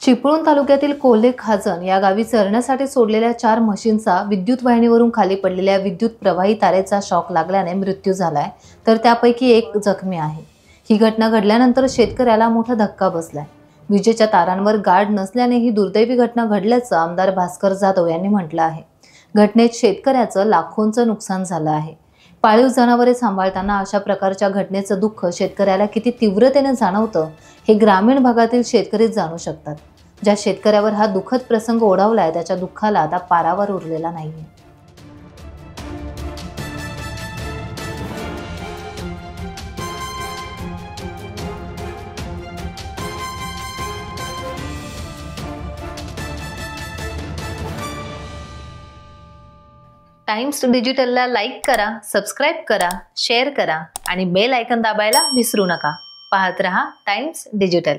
चिपळूण तालुक्यातील कोल्हे खाजण या गावी चरण्यासाठी सोडलेल्या 4 म्हशींचा विद्युत वाहिनीवरून खाली पडलेल्या विद्युत प्रवाही तारेचा शॉक लागल्याने मृत्यू झालाय, तर त्यापैकी एक जखमी आहे। ही घटना घडल्यानंतर शेतकऱ्याला मोठा धक्का बसलाय। विजेच्या तारांवर गार्ड नसल्याने ही दुर्दैवी घटना घडल्याचं आमदार भास्कर जाधव यांनी म्हटलं आहे। घटनेत शेतकऱ्याचं लाखोंचं नुकसान झालं आहे। पाळीव जनावरे सांभाळताना अशा प्रकारच्या घटनेचं दुःख शेतकऱ्याला किती तीव्रतेने जाणवतं हे ग्रामीण भागातील शेतकरी जाणू शकतात। ज्या शेतकऱ्यावर हा दुःखद प्रसंग ओढावलाय त्याच्या दुःखाला आता पारावर उरलेला नाहीये। टाइम्स डिजिटलला लाईक करा, सबस्क्राइब करा, शेअर करा आणि बेल आयकॉन दाबायला विसरू नका। पाहत रहा टाइम्स डिजिटल।